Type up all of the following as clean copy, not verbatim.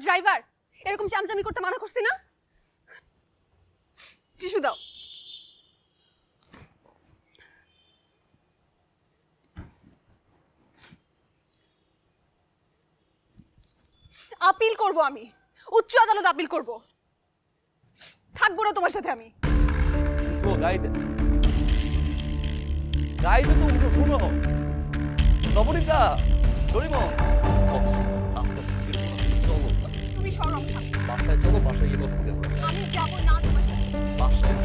Driver, এরকম চামচামি করতে মানা করছি না? টিস্যু দাও। আপিল করব, আমি উচ্চ আদালত আপিল করব। থাকবো না তোমার সাথে আমি। উঠো, গাইতে গাইতে তো উঠো, শোনো নবনীতা, জরিমন, আস্তে আস্তে চলো, তুমি সরম। বাসায় চলো, বাসায় গিয়ে কথা বলবো। আমি যাব না তোমার সাথে। বাসায়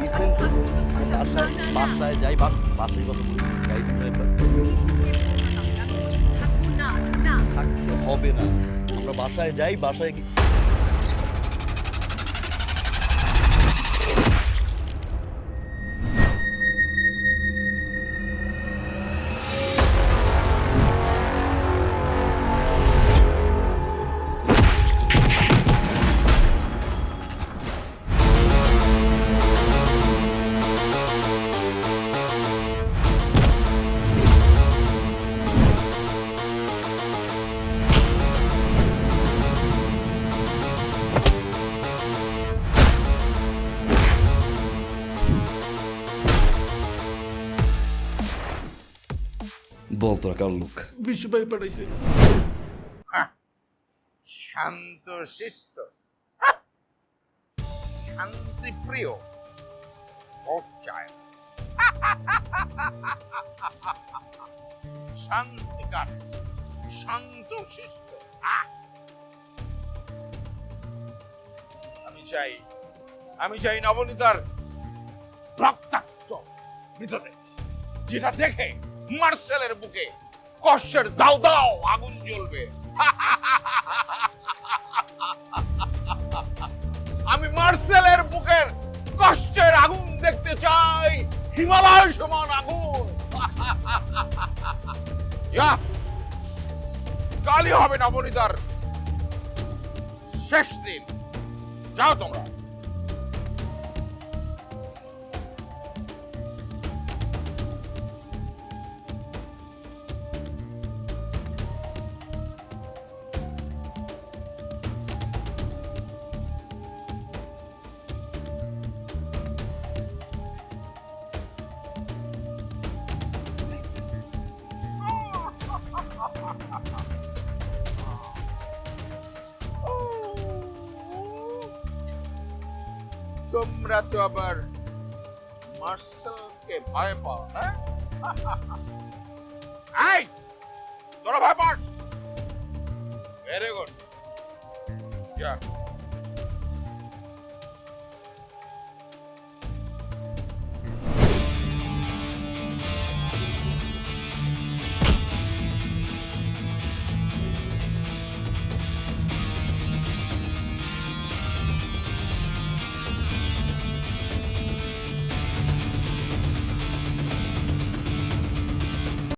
লিসেন টু, বাসায় যাই, বাসায় কথা বলি। গাইড ড্রাইভার থাকবো না, না থাকতে হবে না, আমরা বাসায় যাই, বাসায় গিয়ে বল তোরা কার লোক? বিশু ভাই পাঠাইছে। শান্ত শিষ্ট, শান্তি প্রিয়, শান্তিকার, শান্ত শিষ্ট। আমি চাই নবনীতার রক্তাক্ত মৃতদেহ, যেটা দেখে মার্সেলের বুকে কষ্টের দাও দাও আগুন জ্বলবে। আমি মার্সেলের বুকের কষ্টের আগুন দেখতে চাই, হিমালয় সমান আগুন। কালই হবে নবনীতার শেষ দিন। যাও তোমরা। তোমরা তো আবার মার্সেলকে ভয় পাও, হ্যাঁ? এই, তোরা ভয় পাস? Very good. যা।